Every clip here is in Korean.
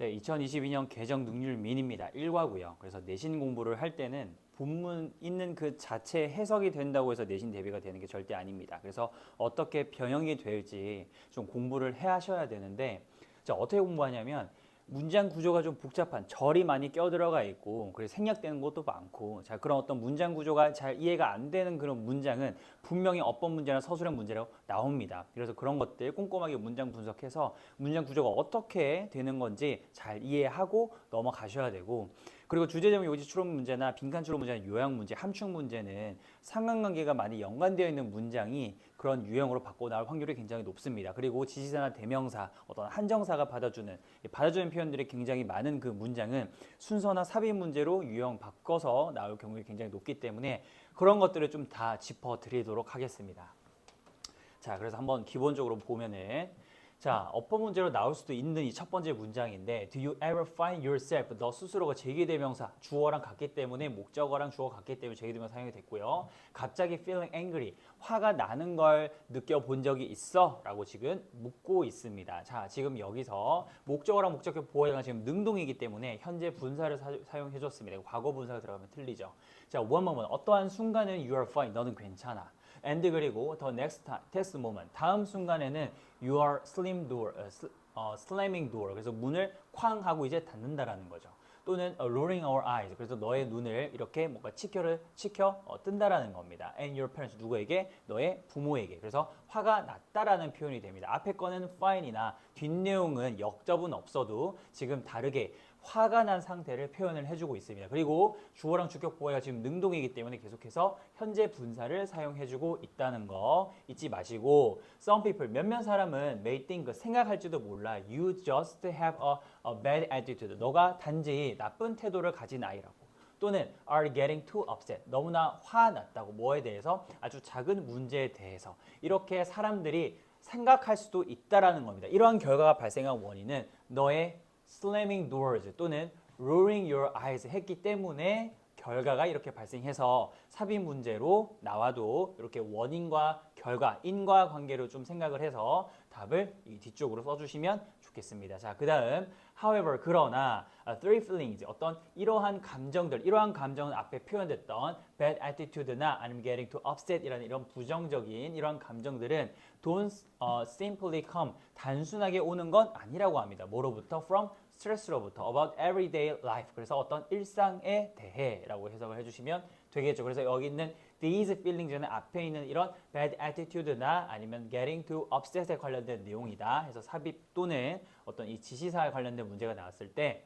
네, 2022년 개정 능률 민입니다. 1과고요. 그래서 내신 공부를 할 때는 본문 있는 그 자체 해석이 된다고 해서 내신 대비가 되는 게 절대 아닙니다. 그래서 어떻게 변형이 될지 좀 공부를 해 하셔야 되는데, 자, 어떻게 공부하냐면 문장 구조가 좀 복잡한 절이 많이 껴들어가 있고 그래서 생략되는 것도 많고, 자, 그런 어떤 문장 구조가 잘 이해가 안 되는 그런 문장은 분명히 어법 문제나 서술형 문제라고 나옵니다. 그래서 그런 것들 꼼꼼하게 문장 분석해서 문장 구조가 어떻게 되는 건지 잘 이해하고 넘어가셔야 되고, 그리고 주제제목 요지 추론 문제나 빈칸 추론 문제나 요약 문제, 함축 문제는 상관관계가 많이 연관되어 있는 문장이 그런 유형으로 바꿔 나올 확률이 굉장히 높습니다. 그리고 지시사나 대명사, 어떤 한정사가 받아주는 표현들이 굉장히 많은 그 문장은 순서나 삽입 문제로 유형 바꿔서 나올 경우가 굉장히 높기 때문에 그런 것들을 좀 다 짚어드리도록 하겠습니다. 자, 그래서 한번 기본적으로 보면은, 자, 어법 문제로 나올 수도 있는 이 첫 번째 문장인데, Do you ever find yourself? 너 스스로가 제기대명사, 주어랑 같기 때문에 목적어랑 주어 같기 때문에 제기대명사 사용이 됐고요. 갑자기 feeling angry, 화가 나는 걸 느껴본 적이 있어? 라고 지금 묻고 있습니다. 자, 지금 여기서 목적어랑 목적격 보호해가 지금 능동이기 때문에 현재 분사를 사용해줬습니다. 과거 분사가 들어가면 틀리죠. 자, one moment, 어떠한 순간은 you are fine, 너는 괜찮아. and 그리고 the next time, test moment, 다음 순간에는 you are slamming door, 그래서 문을 쾅 하고 이제 닫는다라는 거죠. 또는 rolling our eyes, 그래서 너의 눈을 이렇게 뭔가 치켜 뜬다라는 겁니다. and your parents, 누구에게? 너의 부모에게. 그래서 화가 났다라는 표현이 됩니다. 앞에 거는 fine이나 뒷내용은 역접은 없어도 지금 다르게 화가 난 상태를 표현을 해주고 있습니다. 그리고 주어랑 주격 보호가 지금 능동이기 때문에 계속해서 현재 분사를 사용해주고 있다는 거 잊지 마시고, some people, 몇몇 사람은 may think, 생각할지도 몰라, you just have a bad attitude, 너가 단지 나쁜 태도를 가진 아이라고. 또는 are getting too upset, 너무나 화났다고. 뭐에 대해서? 아주 작은 문제에 대해서. 이렇게 사람들이 생각할 수도 있다라는 겁니다. 이러한 결과가 발생한 원인은 너의 slamming doors 또는 rolling your eyes 했기 때문에 결과가 이렇게 발생해서 삽입 문제로 나와도 이렇게 원인과 결과, 인과관계로 좀 생각을 해서 답을 이 뒤쪽으로 써주시면 좋겠습니다. 자, 그 다음 however, 그러나 three feelings, 어떤 이러한 감정들, 이러한 감정은 앞에 표현됐던 bad attitude나 아니면 getting too upset 이라는 이런 부정적인 이러한 감정들은 don't simply come, 단순하게 오는 건 아니라고 합니다. 뭐로부터? from 스트레스로부터, about everyday life, 그래서 어떤 일상에 대해 라고 해석을 해주시면 되겠죠. 그래서 여기 있는 these feelings는 앞에 있는 이런 bad attitude나 아니면 getting too upset에 관련된 내용이다 해서 삽입 또는 어떤 이 지시사에 관련된 문제가 나왔을 때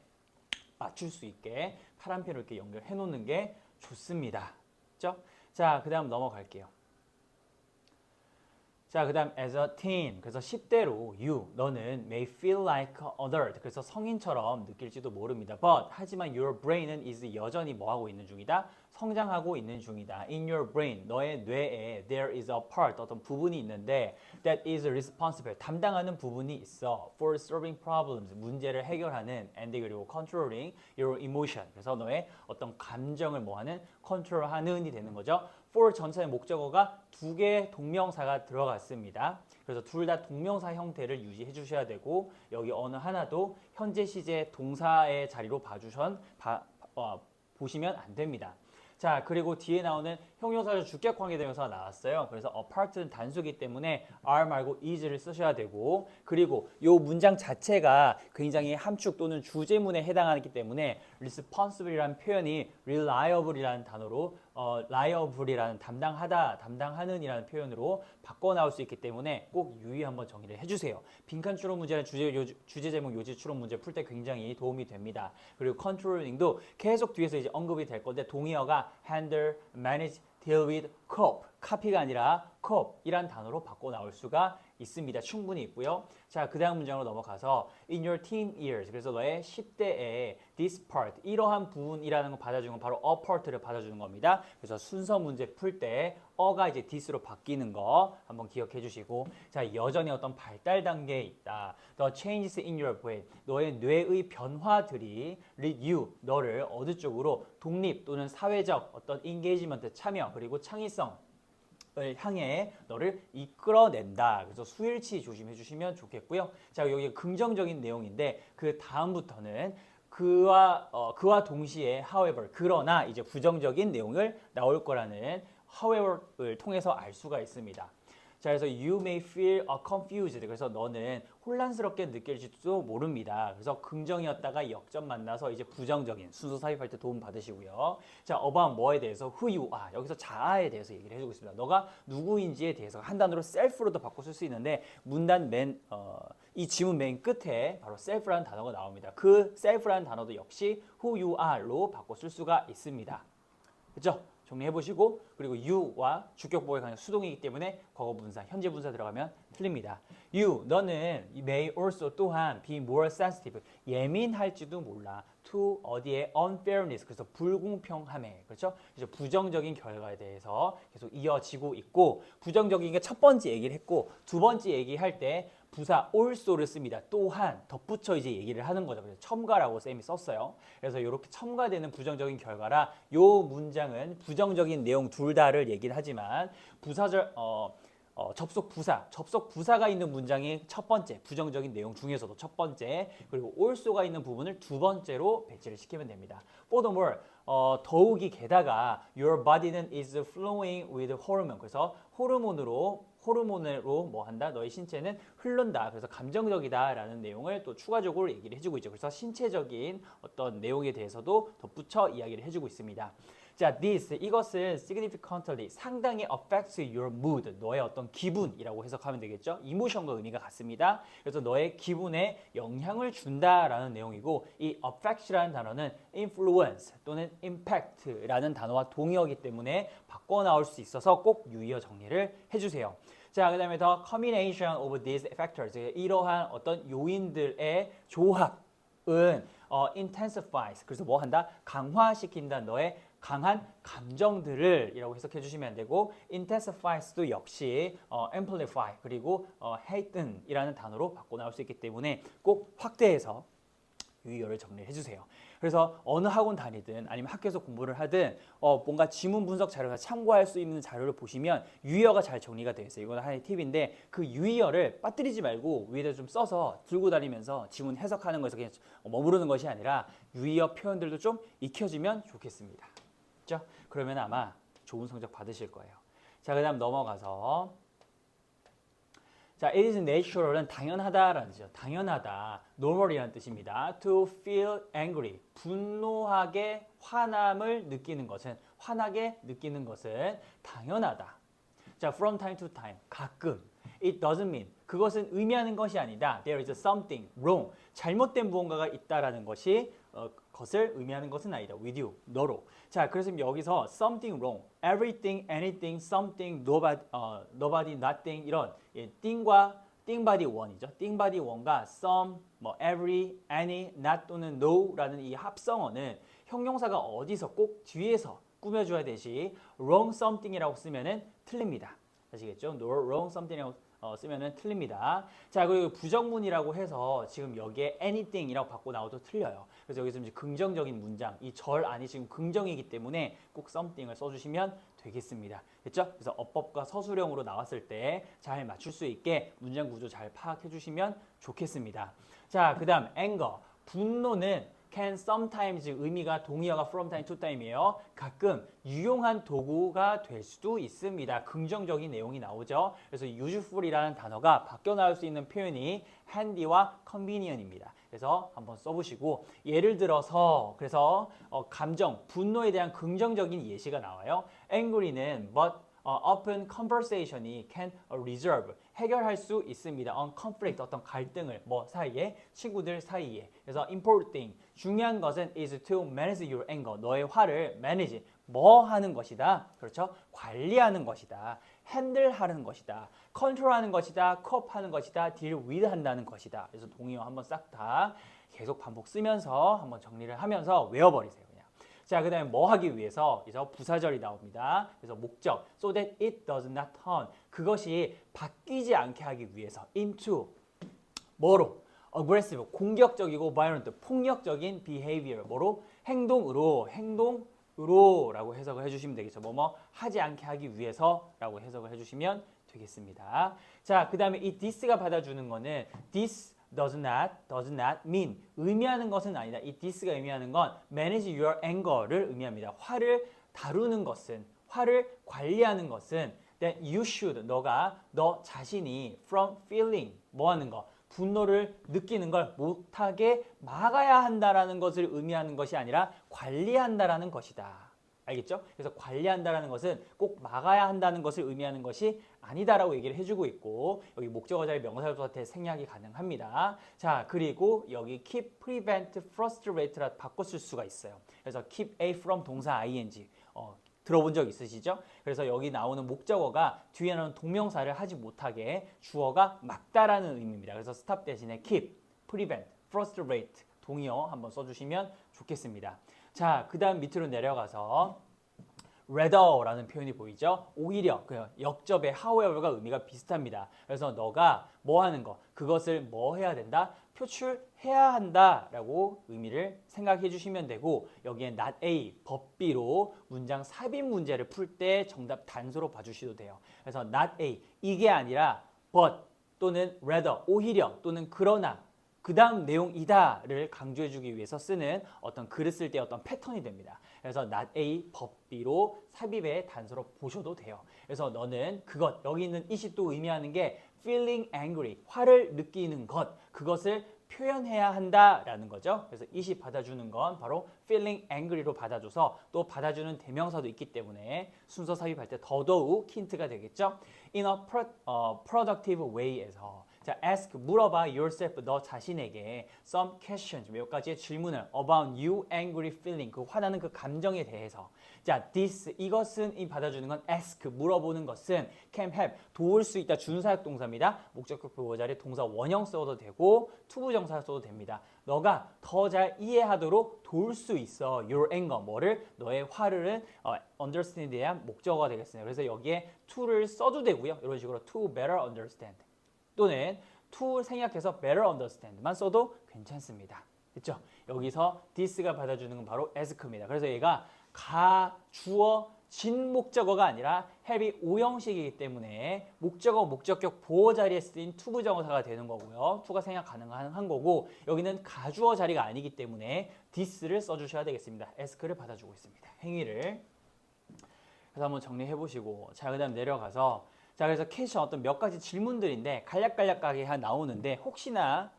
맞출 수 있게 파란펜으로 이렇게 연결해 놓는 게 좋습니다. 그렇죠? 자, 그 다음 넘어갈게요. 자, 그 다음 as a teen, 그래서 10대로 you, 너는 may feel like an adult, 그래서 성인처럼 느낄지도 모릅니다. But, 하지만 your brain은 is 여전히 뭐하고 있는 중이다? 성장하고 있는 중이다. In your brain, 너의 뇌에 there is a part, 어떤 부분이 있는데 that is responsible, 담당하는 부분이 있어. For solving problems, 문제를 해결하는 and 그리고 controlling your emotion, 그래서 너의 어떤 감정을 뭐하는? 컨트롤하는이 되는 거죠. for 전체의 목적어가 두 개의 동명사가 들어갔습니다. 그래서 둘 다 동명사 형태를 유지해 주셔야 되고 여기 어느 하나도 현재 시제 동사의 자리로 보시면 안 됩니다. 자, 그리고 뒤에 나오는 형용사적 주격 관계대명사가 나왔어요. 그래서 apart는 단수기 때문에 are 말고 is를 쓰셔야 되고, 그리고 이 문장 자체가 굉장히 함축 또는 주제문에 해당하기 때문에 responsible이라는 표현이 reliable이라는 단어로 liable이라는 담당하다, 담당하는 이라는 표현으로 바꿔 나올 수 있기 때문에 꼭 유의 한번 정의를 해주세요. 빈칸 추론 문제나 주제 제목 요지 추론 문제 풀 때 굉장히 도움이 됩니다. 그리고 controlling도 계속 뒤에서 이제 언급이 될 건데 동의어가 handle, manage, deal with, cope, copy가 아니라 cope 이란 단어로 바꿔 나올 수가 있습니다. 충분히 있고요. 자, 그 다음 문장으로 넘어가서 in your teen years, 그래서 너의 10대에 this part, 이러한 부분이라는 거 받아주는 건 바로 a part를 받아주는 겁니다. 그래서 순서 문제 풀 때 어가 이제 this로 바뀌는 거 한번 기억해 주시고, 자, 여전히 어떤 발달 단계에 있다. The changes in your brain, 너의 뇌의 변화들이 lead you, 너를 어느 쪽으로 독립 또는 사회적 어떤 engagement, 참여 그리고 창의성 향해 너를 이끌어낸다. 그래서 수일치 조심해 주시면 좋겠고요. 자, 여기 긍정적인 내용인데 그 다음부터는 그와 동시에 however 그러나 이제 부정적인 내용을 나올 거라는 however를 통해서 알 수가 있습니다. 자, 그래서 you may feel confused. 그래서 너는 혼란스럽게 느낄지도 모릅니다. 그래서 긍정이었다가 역전 만나서 이제 부정적인 순서 삽입할 때 도움 받으시고요. 자, about 뭐에 대해서 who you are. 여기서 자아에 대해서 얘기를 해주고 있습니다. 너가 누구인지에 대해서 한 단어로 self로도 바꿔 쓸 수 있는데 문단 이 지문 맨 끝에 바로 self라는 단어가 나옵니다. 그 self라는 단어도 역시 who you are로 바꿔 쓸 수가 있습니다. 그렇죠? 정리해 보시고 그리고 you와 주격보호에 관한 수동이기 때문에 과거 분사, 현재 분사 들어가면 틀립니다. you, 너는 may also 또한 be more sensitive, 예민할지도 몰라. to 어디에 unfairness, 그래서 불공평함에, 그렇죠? 그래서 부정적인 결과에 대해서 계속 이어지고 있고 부정적인 게 첫 번째 얘기를 했고 두 번째 얘기할 때 부사 also를 씁니다. 또한 덧붙여 이제 얘기를 하는 거죠. 그래서 첨가라고 쌤이 썼어요. 그래서 이렇게 첨가되는 부정적인 결과라 요 문장은 부정적인 내용 둘 다를 얘기를 하지만 접속 부사가 있는 문장이 첫 번째 부정적인 내용 중에서도 첫 번째 그리고 also가 있는 부분을 두 번째로 배치를 시키면 됩니다. Furthermore, 더욱이 게다가 your body는 is flowing with hormone. 그래서 호르몬으로 뭐 한다? 너의 신체는 흐른다. 그래서 감정적이다라는 내용을 또 추가적으로 얘기를 해주고 있죠. 그래서 신체적인 어떤 내용에 대해서도 덧붙여 이야기를 해주고 있습니다. 자, 이것은 significantly 상당히 affects your mood, 너의 어떤 기분이라고 해석하면 되겠죠. emotion과 의미가 같습니다. 그래서 너의 기분에 영향을 준다라는 내용이고 이 affect라는 단어는 influence 또는 impact라는 단어와 동의어이기 때문에 바꿔 나올 수 있어서 꼭 유의어 정리를 해주세요. 자, 그 다음에 the combination of these factors, 이러한 어떤 요인들의 조합은 intensifies, 그래서 뭐 한다? 강화시킨다. 너의 강한 감정들을 이라고 해석해 주시면 안 되고 intensifies도 역시 amplify 그리고 hasten 이라는 단어로 바꿔 나올 수 있기 때문에 꼭 확대해서 유의어를 정리해 주세요. 그래서 어느 학원 다니든 아니면 학교에서 공부를 하든 뭔가 지문 분석 자료가 참고할 수 있는 자료를 보시면 유의어가 잘 정리가 되어 있어요. 이건 하나의 팁인데 그 유의어를 빠뜨리지 말고 위에다 좀 써서 들고 다니면서 지문 해석하는 것에서 그냥 머무르는 것이 아니라 유의어 표현들도 좀 익혀지면 좋겠습니다. 그렇죠? 그러면 아마 좋은 성적 받으실 거예요. 자, 그 다음 넘어가서 자, it is natural은 당연하다라는 뜻이죠. 당연하다, normal이라는 뜻입니다. To feel angry, 분노하게 화나게 느끼는 것은 당연하다. 자, from time to time, 가끔. It doesn't mean, 그것은 의미하는 것이 아니다. There is something wrong, 잘못된 무언가가 있다라는 것을 의미하는 것은 아니다. With you, 너로. 자, 그래서 여기서 something wrong, everything, anything, something, nobody, nothing 이런 thing과 thing-body one이죠. thing-body one과 some, every, any, not 또는 no라는 이 합성어는 형용사가 어디서 꼭 뒤에서 꾸며줘야 되지 wrong something이라고 쓰면은 틀립니다. 아시겠죠? wrong something이라고 쓰면은 틀립니다. 자, 그리고 부정문이라고 해서 지금 여기에 anything이라고 바꿔 나와도 틀려요. 그래서 여기서 이제 긍정적인 문장, 이 절 안이 지금 긍정이기 때문에 꼭 something을 써주시면 되겠습니다. 됐죠? 그래서 어법과 서술형으로 나왔을 때 잘 맞출 수 있게 문장 구조 잘 파악해 주시면 좋겠습니다. 자, 그 다음 anger, 분노는 can sometimes 의미가 동의어가 from time to time이에요. 가끔 유용한 도구가 될 수도 있습니다. 긍정적인 내용이 나오죠. 그래서 useful이라는 단어가 바뀌어 나올 수 있는 표현이 handy와 convenient입니다. 그래서 한번 써보시고 예를 들어서 그래서 감정, 분노에 대한 긍정적인 예시가 나와요. angry는 but open conversation이 can resolve 해결할 수 있습니다. on conflict 어떤 갈등을 사이에 친구들 사이에. 그래서 important thing 중요한 것은 is to manage your anger 너의 화를 manage 하는 것이다. 그렇죠? 관리하는 것이다. handle하는 것이다. control하는 것이다. cope하는 것이다. deal with 한다는 것이다. 그래서 동의어 한번 싹 다 계속 반복 쓰면서 한번 정리를 하면서 외워버리세요. 자, 그 다음에 뭐 하기 위해서 그래서 부사절이 나옵니다. 그래서 목적 so that it does not turn 그것이 바뀌지 않게 하기 위해서 into 뭐로? aggressive 공격적이고 violent 폭력적인 behavior 행동으로 으로라고 해석을 해주시면 되겠죠. 뭐뭐 하지 않게 하기 위해서라고 해석을 해주시면 되겠습니다. 자, 그 다음에 이 this가 받아주는 거는 this does not mean 의미하는 것은 아니다. 이 this가 의미하는 건 manage your anger를 의미합니다. 화를 다루는 것은, 화를 관리하는 것은 then you should, 너 자신이 from feeling, 뭐 하는 거? 분노를 느끼는 걸 못하게 막아야 한다라는 것을 의미하는 것이 아니라 관리한다라는 것이다. 알겠죠? 그래서 관리한다라는 것은 꼭 막아야 한다는 것을 의미하는 것이 아니다라고 얘기를 해주고 있고 여기 목적어 자리 명사절부터 생략이 가능합니다. 자, 그리고 여기 keep, prevent, frustrate라 바꿔 쓸 수가 있어요. 그래서 keep A from 동사 ing 들어본 적 있으시죠? 그래서 여기 나오는 목적어가 뒤에 나오는 동명사를 하지 못하게 주어가 막다라는 의미입니다. 그래서 stop 대신에 keep, prevent, frustrate 동의어 한번 써주시면 좋겠습니다. 자, 그 다음 밑으로 내려가서 rather라는 표현이 보이죠? 오히려 그 역접의 however가 의미가 비슷합니다. 그래서 너가 뭐 하는 거, 그것을 뭐 해야 된다? 표출해야 한다라고 의미를 생각해 주시면 되고 여기에 not A, 법비로 문장 삽입 문제를 풀 때 정답 단수로 봐주셔도 돼요. 그래서 not A, 이게 아니라 but 또는 rather, 오히려 또는 그러나 그 다음 내용이다를 강조해 주기 위해서 쓰는 어떤 글을 쓸 때 어떤 패턴이 됩니다. 그래서 not A, 법비로 삽입의 단서로 보셔도 돼요. 그래서 너는 그것, 여기 있는 it이 또 의미하는 게 feeling angry, 화를 느끼는 것, 그것을 표현해야 한다라는 거죠. 그래서 it이 받아주는 건 바로 feeling angry로 받아줘서 또 받아주는 대명사도 있기 때문에 순서 삽입할 때 더더욱 힌트가 되겠죠. In a productive way에서 자, ask, 물어봐 yourself, 너 자신에게 some questions, 몇 가지의 질문을 about you angry feeling, 그 화나는 그 감정에 대해서. 자, this, 이것은 이 받아주는 건 ask, 물어보는 것은 can help, 도울 수 있다, 준사역 동사입니다. 목적격 보호 자리에 동사 원형 써도 되고 투부정사 써도 됩니다. 너가 더 잘 이해하도록 도울 수 있어. your anger, 뭐를? 너의 화를 understand에 대한 목적어가 되겠습니다. 그래서 여기에 to를 써도 되고요. 이런 식으로 to better understand. 또는 to 생략해서 better understand만 써도 괜찮습니다. 그렇죠? 여기서 this가 받아주는 건 바로 ask입니다. 그래서 얘가 가, 주어, 진 목적어가 아니라 have이 오형식이기 때문에 목적어, 목적격 보호 자리에 쓰인 투부정사가 되는 거고요. to가 생략 가능한 거고 여기는 가주어 자리가 아니기 때문에 this를 써주셔야 되겠습니다. ask를 받아주고 있습니다. 행위를. 그래서 한번 정리해 보시고 자, 그 다음 내려가서 자, 그래서 캐시 어떤 몇 가지 질문들인데 간략간략하게 나오는데 혹시나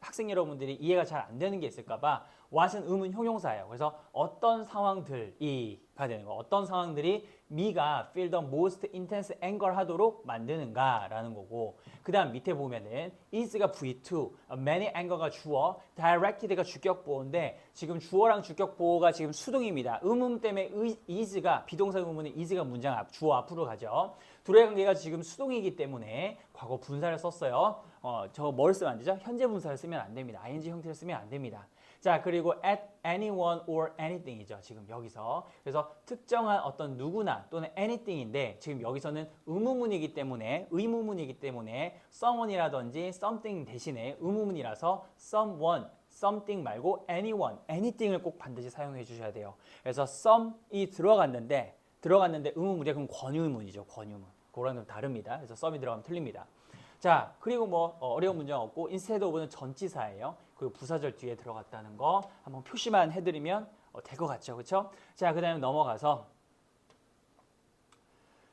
학생 여러분들이 이해가 잘 안 되는 게 있을까봐 what은 의문 형용사예요. 그래서 어떤 상황들이 가 되는 거, 어떤 상황들이 me가 feel the most intense anger 하도록 만드는가라는 거고 그 다음 밑에 보면은 is가 V2, many anger가 주어, directed가 주격보호인데 지금 주어랑 주격보호가 지금 수동입니다. 의문 때문에 is가 비동사 의문은 is가 문장 앞, 주어 앞으로 가죠. 둘의 관계가 지금 수동이기 때문에 과거 분사를 썼어요. 저거 뭘 쓰면 안 되죠? 현재 분사를 쓰면 안 됩니다. ing 형태를 쓰면 안 됩니다. 자, 그리고 at anyone or anything이죠. 지금 여기서. 그래서 특정한 어떤 누구나 또는 anything인데 지금 여기서는 의문문이기 때문에 의문문이기 때문에 someone이라든지 something 대신에 의문문이라서 someone, something 말고 anyone, anything을 꼭 반드시 사용해 주셔야 돼요. 그래서 some이 들어갔는데 의문문이 그럼 권유문이죠. 권유문. 그거랑 좀 다릅니다. 그래서 some이 들어가면 틀립니다. 자, 그리고 뭐 어려운 문제가 없고 instead of는 전치사예요. 그리고 부사절 뒤에 들어갔다는 거 한번 표시만 해드리면 될 것 같죠, 그렇죠? 자, 그다음 넘어가서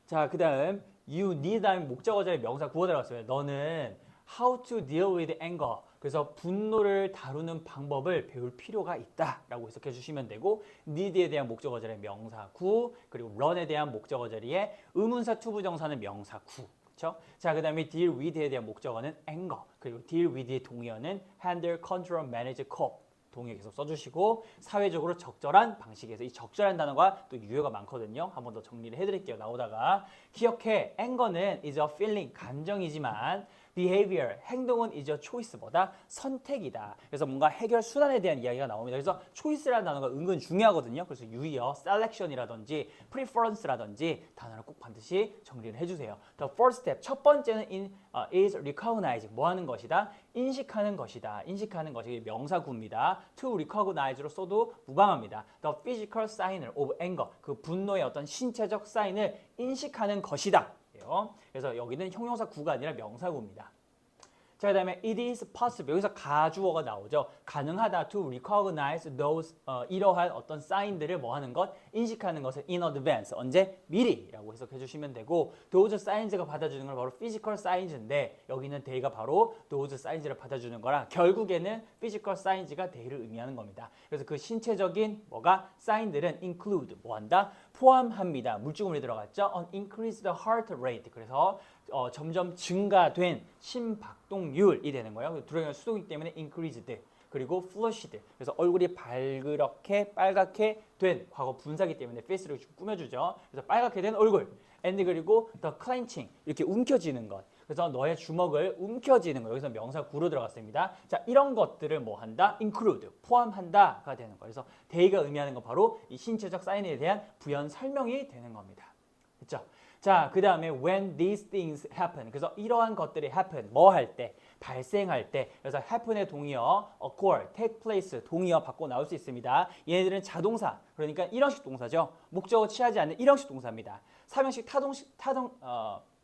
자, 그다음 you need 다음에 목적어 자리 명사 구어 들어갔어요. 너는 how to deal with anger. 그래서 분노를 다루는 방법을 배울 필요가 있다라고 해석해 주시면 되고 need에 대한 목적어 자리에 명사 구 그리고 run에 대한 목적어 자리에 의문사 투부정사는 명사 구. 그렇죠? 자, 그 다음에 deal with에 대한 목적어는 anger 그리고 deal with의 동의어는 handle, control, manage, cope 동의어 계속 써주시고 사회적으로 적절한 방식에서 이 적절한 단어가 또 유효가 많거든요. 한 번 더 정리를 해드릴게요. 나오다가 기억해, anger는 is a feeling, 감정이지만 behavior, 행동은 이제 choice보다 선택이다. 그래서 뭔가 해결 수단에 대한 이야기가 나옵니다. 그래서 choice라는 단어가 은근 중요하거든요. 그래서 유의어, selection이라든지 preference라든지 단어를 꼭 반드시 정리를 해주세요. The first step, 첫 번째는 is recognizing, 뭐 하는 것이다? 인식하는 것이다. 인식하는 것이 명사구입니다. to recognize로 써도 무방합니다. The physical sign of anger, 그 분노의 어떤 신체적 사인을 인식하는 것이다. 그래서 여기는 형용사 구가 아니라 명사구입니다. 자, 그 다음에 it is possible, 여기서 가주어가 나오죠. 가능하다 to recognize those, 이러한 어떤 사인들을 뭐 하는 것? 인식하는 것을 in advance, 언제? 미리라고 해석해 주시면 되고, those signs가 받아주는 건 바로 physical signs인데 여기는 they가 바로 those signs를 받아주는 거라 결국에는 physical signs가 they를 의미하는 겁니다. 그래서 그 신체적인 뭐가? 사인들은 include, 뭐 한다? 포함합니다. 물주물이 들어갔죠. On increased heart rate, 그래서 점점 증가된 심박동률이 되는 거예요. 들어가는 수동이기 때문에 increased, 그리고 flushed, 그래서 얼굴이 발그렇게 빨갛게 된 과거 분사기 때문에 face를 좀 꾸며주죠. 그래서 빨갛게 된 얼굴, and 그리고 the clenching, 이렇게 움켜쥐는 것. 그래서 너의 주먹을 움켜쥐는 거, 여기서 명사 구로 들어갔습니다. 자, 이런 것들을 뭐 한다? include, 포함한다가 되는 거예요. 그래서 they가 의미하는 건 바로 이 신체적 사인에 대한 부연 설명이 되는 겁니다. 그렇죠? 자, 그 다음에 when these things happen, 그래서 이러한 것들이 happen, 뭐 할 때, 발생할 때, 그래서 happen의 동의어, occur, take place, 동의어 바꿔 나올 수 있습니다. 얘네들은 자동사, 그러니까 일형식 동사죠. 목적어 취하지 않는 일형식 동사입니다. 삼형식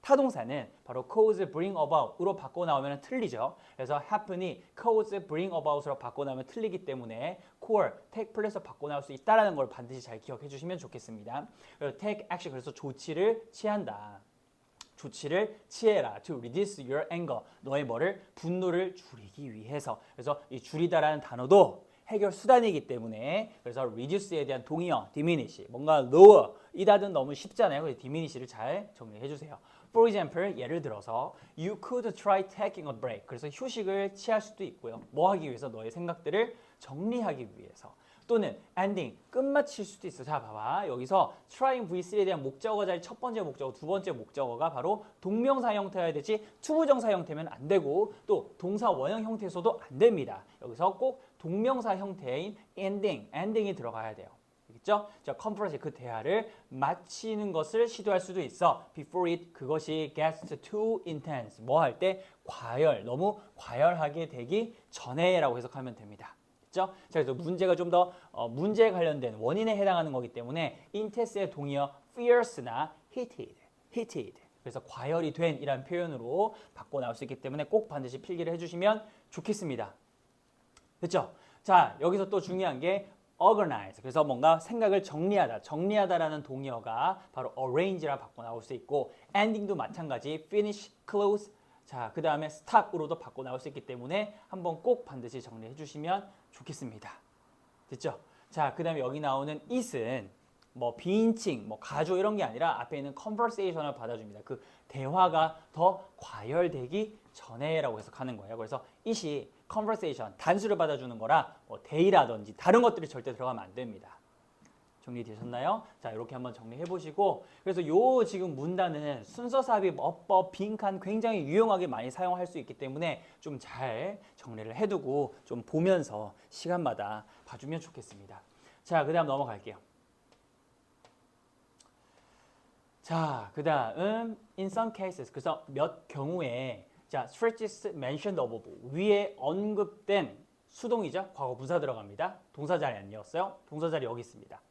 타동사는 바로 cause, bring about으로 바꿔 나오면 틀리죠. 그래서 happen이 cause, bring about으로 바꿔 나오면 틀리기 때문에 occur, take place로 바꿔 나올 수 있다는 걸 반드시 잘 기억해 주시면 좋겠습니다. 그래서 take action, 그래서 조치를 취한다. 조치를 취해라. To reduce your anger. 너의 뭐를? 분노를 줄이기 위해서. 그래서 이 줄이다라는 단어도 해결 수단이기 때문에, 그래서 reduce에 대한 동의어 diminish, 뭔가 lower 이 단어는 너무 쉽잖아요. 그래서 diminish를 잘 정리해 주세요. For example, 예를 들어서 you could try taking a break. 그래서 휴식을 취할 수도 있고요. 뭐 하기 위해서? 너의 생각들을 정리하기 위해서. 또는 ending, 끝마칠 수도 있어. 자, 봐봐. 여기서 trying V3에 대한 목적어 자리 첫 번째 목적어, 두 번째 목적어가 바로 동명사 형태여야 되지 투부정사 형태면 안 되고 또 동사 원형 형태에서도 안 됩니다. 여기서 꼭 동명사 형태인 ending이 들어가야 돼요. 알겠죠? 자, conference, 그 대화를 마치는 것을 시도할 수도 있어. Before it, 그것이 gets too intense. 뭐 할 때? 과열, 너무 과열하게 되기 전에라고 해석하면 됩니다. 자, 그래서 문제가 좀 더 문제에 관련된 원인에 해당하는 거기 때문에 intense의 동의어 fierce나 heated. 그래서 과열이 된 이란 표현으로 바꿔 나올 수 있기 때문에 꼭 반드시 필기를 해주시면 좋겠습니다. 됐죠? 자, 여기서 또 중요한 게 organize. 그래서 뭔가 생각을 정리하다라는 동의어가 바로 arrange라 바꿔 나올 수 있고 ending도 마찬가지 finish, close. 자, 그 다음에 stop으로도 바꿔 나올 수 있기 때문에 한번 꼭 반드시 정리해 주시면 좋겠습니다. 됐죠? 자, 그 다음에 여기 나오는 it은 뭐 비인칭, 뭐 가조 이런 게 아니라 앞에 있는 conversation을 받아줍니다. 그 대화가 더 과열되기 전에라고 해석하는 거예요. 그래서 it이 conversation, 단수를 받아주는 거라 뭐 they라든지 다른 것들이 절대 들어가면 안 됩니다. 정리되셨나요? 자, 이렇게 한번 정리해 보시고, 그래서 요 지금 문단은 순서 삽입, 어법, 빈칸 굉장히 유용하게 많이 사용할 수 있기 때문에 좀 잘 정리를 해두고 좀 보면서 시간마다 봐주면 좋겠습니다. 자, 그 다음 넘어갈게요. 자, 그 다음 in some cases, 그래서 몇 경우에 자, stretches mentioned above, 위에 언급된 수동이죠. 과거 분사 들어갑니다. 동사 자리 아니었어요? 동사 자리 여기 있습니다.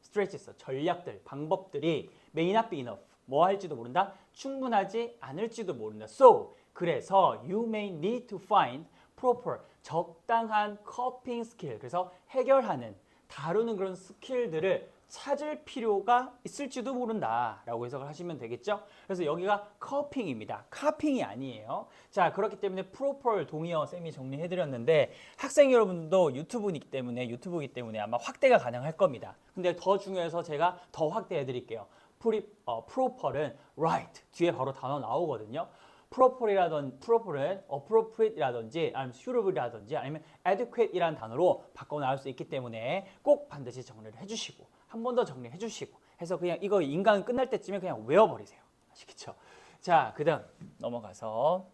stretches, 전략들, 방법들이 may not be enough, 뭐 할지도 모른다? 충분하지 않을지도 모른다. So, 그래서 you may need to find proper, 적당한 coping skill, 그래서 해결하는, 다루는 그런 스킬들을 찾을 필요가 있을지도 모른다 라고 해석을 하시면 되겠죠. 그래서 여기가 coping입니다. coping이 아니에요. 자, 그렇기 때문에 proper 동의어 쌤이 정리해드렸는데 학생 여러분도 유튜브이기 때문에 아마 확대가 가능할 겁니다. 근데 더 중요해서 제가 더 확대해드릴게요. proper은 right 뒤에 바로 단어 나오거든요. proper은 appropriate이라든지 아니면 suitable이라든지 아니면 adequate이라는 단어로 바꿔 나올 수 있기 때문에 꼭 반드시 정리를 해주시고 한 번 더 정리해 주시고 해서 그냥 이거 인강 끝날 때쯤에 그냥 외워버리세요. 아시겠죠? 자, 그다음 넘어가서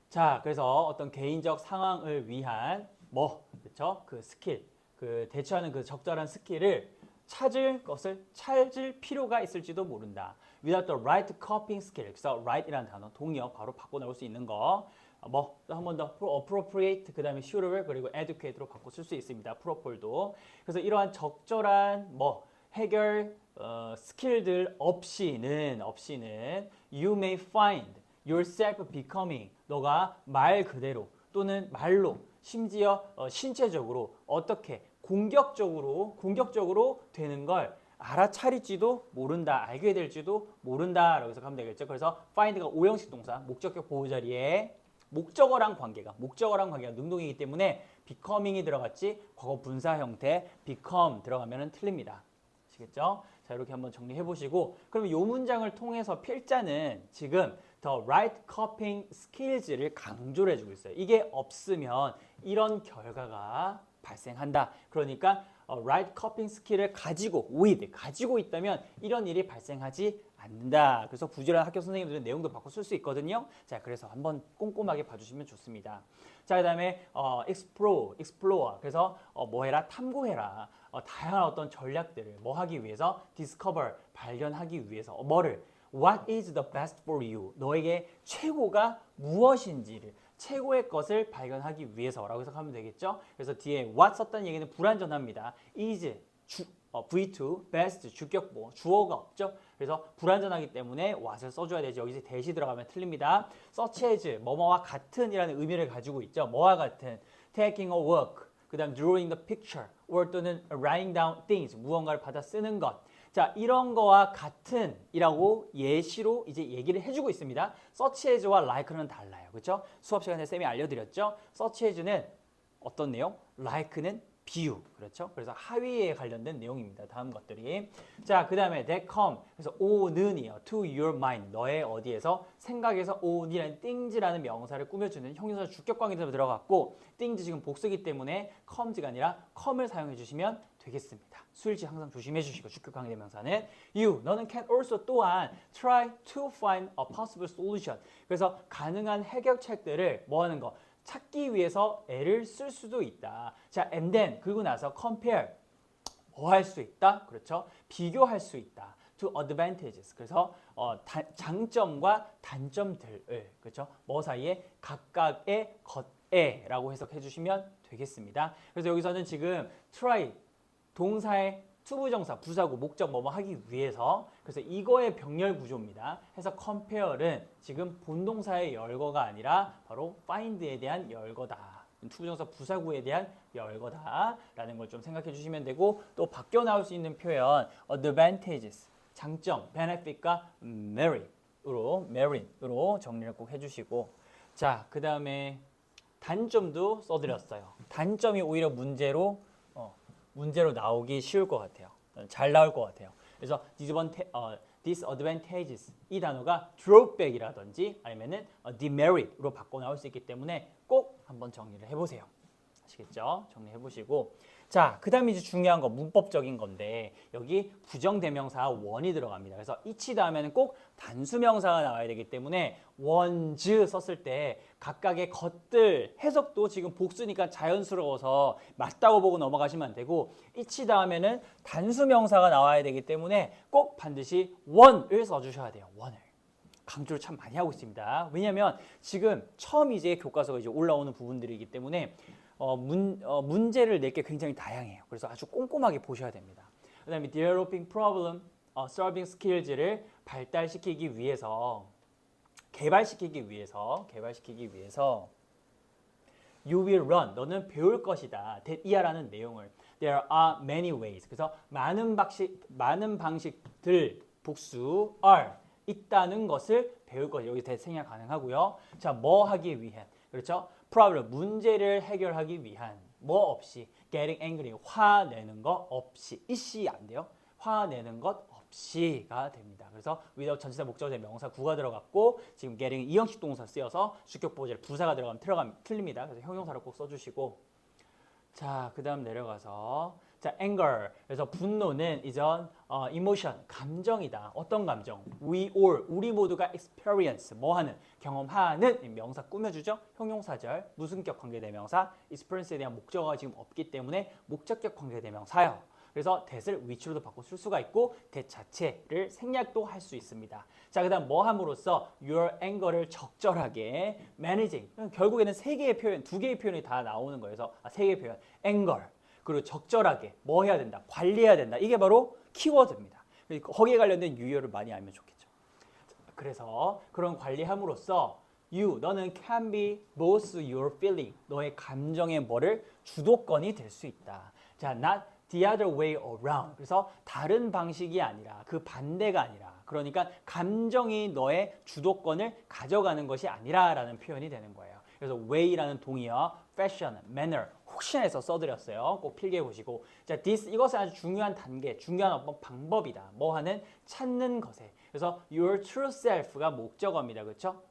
자, 그래서 어떤 개인적 상황을 위한 그렇죠? 그 스킬, 그 대처하는 그 적절한 스킬을 찾을 필요가 있을지도 모른다. Without the right coping skill. 그래서 right이라는 단어, 동의어 바로 바꿔 나올 수 있는 거. 한 번 더 appropriate, 그 다음에 suitable, 그리고 educate로 바꿔 쓸 수 있습니다. propore도. 그래서 이러한 적절한 해결 스킬들 없이는 you may find yourself becoming, 너가 말 그대로 또는 말로 심지어 신체적으로 어떻게 공격적으로 되는 걸 알아차릴지도 모른다, 알게 될지도 모른다라고 해서 하면 되겠죠. 그래서 find가 오형식 동사, 목적격 보호 자리에 목적어랑 관계가 능동이기 때문에 becoming이 들어갔지 과거 분사 형태 become 들어가면 틀립니다. 아시겠죠? 자, 이렇게 한번 정리해 보시고, 그러면 이 문장을 통해서 필자는 지금 the right coping skills를 강조를 해주고 있어요. 이게 없으면 이런 결과가 발생한다. 그러니까 right coping skill을 가지고 있다면 이런 일이 발생하지 않는다. 그래서 부지런한 학교 선생님들은 내용도 바꿔 쓸 수 있거든요. 자, 그래서 한번 꼼꼼하게 봐주시면 좋습니다. 자, 그다음에 explore. 그래서 뭐해라? 탐구해라. 다양한 어떤 전략들을 하기 위해서 discover, 발견하기 위해서 뭐를 What is the best for you? 너에게 최고가 무엇인지를 최고의 것을 발견하기 위해서라고 해석하면 되겠죠. 그래서 뒤에 what 썼다는 얘기는 불완전합니다. is V2 best 주격보 주어가 없죠. 그래서 불완전하기 때문에 what을 써줘야 되죠. 여기서 대시 들어가면 틀립니다. such as 뭐뭐와 같은이라는 의미를 가지고 있죠. 뭐와 같은 taking a walk, 그 다음 drawing the picture, or 또는 writing down things, 무언가를 받아 쓰는 것. 자, 이런 거와 같은이라고 예시로 이제 얘기를 해주고 있습니다. such as와 like는 달라요. 그렇죠? 수업 시간에 쌤이 알려드렸죠. such as는 어떤 내용? like는 비유. 그렇죠? 그래서 하위에 관련된 내용입니다. 다음 것들이. 자, 그 다음에 that come. 그래서 on은이요. to your mind. 너의 어디에서 생각에서 on이라는 things라는 명사를 꾸며주는 형용사 주격 관계대로 들어갔고, things 지금 복수기 때문에 comes가 아니라 come을 사용해 주시면 되겠습니다. 수일치 항상 조심해 주시고, 주격 관계 대명사는 너는 can also 또한 try to find a possible solution. 그래서 가능한 해결책들을 하는 거? 찾기 위해서 애를 쓸 수도 있다. 자, and then 그리고 나서 compare 할 수 있다. 그렇죠? 비교할 수 있다. to advantages. 그래서 장점과 단점들을 그렇죠? 사이에 각각의 것에라고 해석해 주시면 되겠습니다. 그래서 여기서는 지금 try 동사의 투부정사, 부사구, 목적 하기 위해서, 그래서 이거의 병렬 구조입니다. 해서 compare는 지금 본동사의 열거가 아니라 바로 find에 대한 열거다. 투부정사 부사구에 대한 열거다라는 걸 좀 생각해 주시면 되고, 또 바뀌어 나올 수 있는 표현 advantages, 장점, benefit과 merit으로 정리를 꼭 해주시고, 자, 그 다음에 단점도 써드렸어요. 단점이 오히려 문제로 나오기 쉬울 것 같아요. 잘 나올 것 같아요. 그래서 disadvantages 이 단어가 drawback이라든지 아니면은 demerit으로 바꿔 나올 수 있기 때문에 꼭 한번 정리를 해보세요. 아시겠죠? 정리해 보시고, 자, 그 다음에 이제 중요한 거 문법적인 건데, 여기 부정대명사 원이 들어갑니다. 그래서 each 다음에는 꼭 단수명사가 나와야 되기 때문에 ones 썼을 때 각각의 것들 해석도 지금 복수니까 자연스러워서 맞다고 보고 넘어가시면 안 되고, each 다음에는 단수명사가 나와야 되기 때문에 꼭 반드시 one을 써주셔야 돼요. one을. 강조를 참 많이 하고 있습니다. 왜냐하면 지금 처음 이제 교과서가 이제 올라오는 부분들이기 때문에 문제를 낼 게 굉장히 다양해요. 그래서 아주 꼼꼼하게 보셔야 됩니다. 그 다음에 developing problem solving skills를 발달시키기 위해서 개발시키기 위해서 you will learn, 너는 배울 것이다. that 이하라는 내용을 there are many ways. 그래서 많은 방식들 복수 are 있다는 것을 배울 것이 여기 대생략 가능하고요. 자, 뭐 하기 위한? 그렇죠? problem 문제를 해결하기 위한 없이 getting angry 화내는 것 없이 이씨 안 돼요. 화내는 것 없이가 됩니다. 그래서 without 전치사 목적어 명사 구가 들어갔고 지금 getting 이형식 동사 쓰여서 주격 보호절 부사가 들어가면 틀립니다. 그래서 형용사로 꼭 써주시고 자, 그 다음 내려가서 자, anger. 그래서 분노는 이전 emotion, 감정이다. 어떤 감정? We all, 우리 모두가 experience, 뭐하는? 경험하는 명사 꾸며주죠. 형용사절, 무슨격 관계대명사, experience에 대한 목적어가 지금 없기 때문에 목적격 관계대명사요. 그래서 that을 which로도 바꿔 쓸 수가 있고 that 자체를 생략도 할 수 있습니다. 자, 그다음 뭐 함으로써 your anger를 적절하게 managing. 결국에는 세 개의 표현, 두 개의 표현이 다 나오는 거여서 세 개의 표현. anger. 그리고 적절하게 뭐 해야 된다? 관리해야 된다. 이게 바로 키워드입니다. 거기에 관련된 유효를 많이 알면 좋겠죠. 그래서 그런 관리함으로써 너는 can be both your feeling, 너의 감정의 뭐를 주도권이 될 수 있다. 자, not the other way around. 그래서 다른 방식이 아니라 그 반대가 아니라 그러니까 감정이 너의 주도권을 가져가는 것이 아니라라는 표현이 되는 거예요. 그래서 way라는 동의어, fashion, manner 혹시나 해서 써드렸어요. 꼭 필기해 보시고 자, this 이것은 아주 중요한 단계, 중요한 어떤 방법이다. 뭐 하는? 찾는 것에. 그래서 your true self가 목적어입니다. 그렇죠?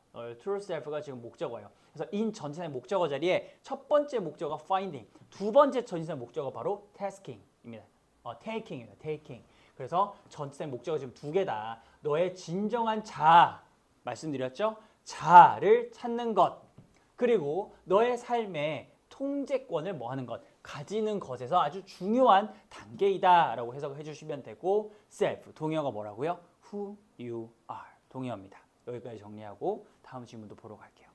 true self가 지금 목적어예요. 그래서 in 전치사의 목적어 자리에 첫 번째 목적어 finding, 두 번째 전치사의 목적어 바로 tasking입니다. taking입니다. taking. 그래서 전치사의 목적어 지금 두 개다. 너의 진정한 자아, 말씀드렸죠? 자아를 찾는 것. 그리고 너의 삶의 통제권을 뭐 하는 것, 가지는 것에서 아주 중요한 단계이다 라고 해석해 주시면 되고 self, 동의어가 뭐라고요? who you are, 동의어입니다. 여기까지 정리하고 다음 질문도 보러 갈게요.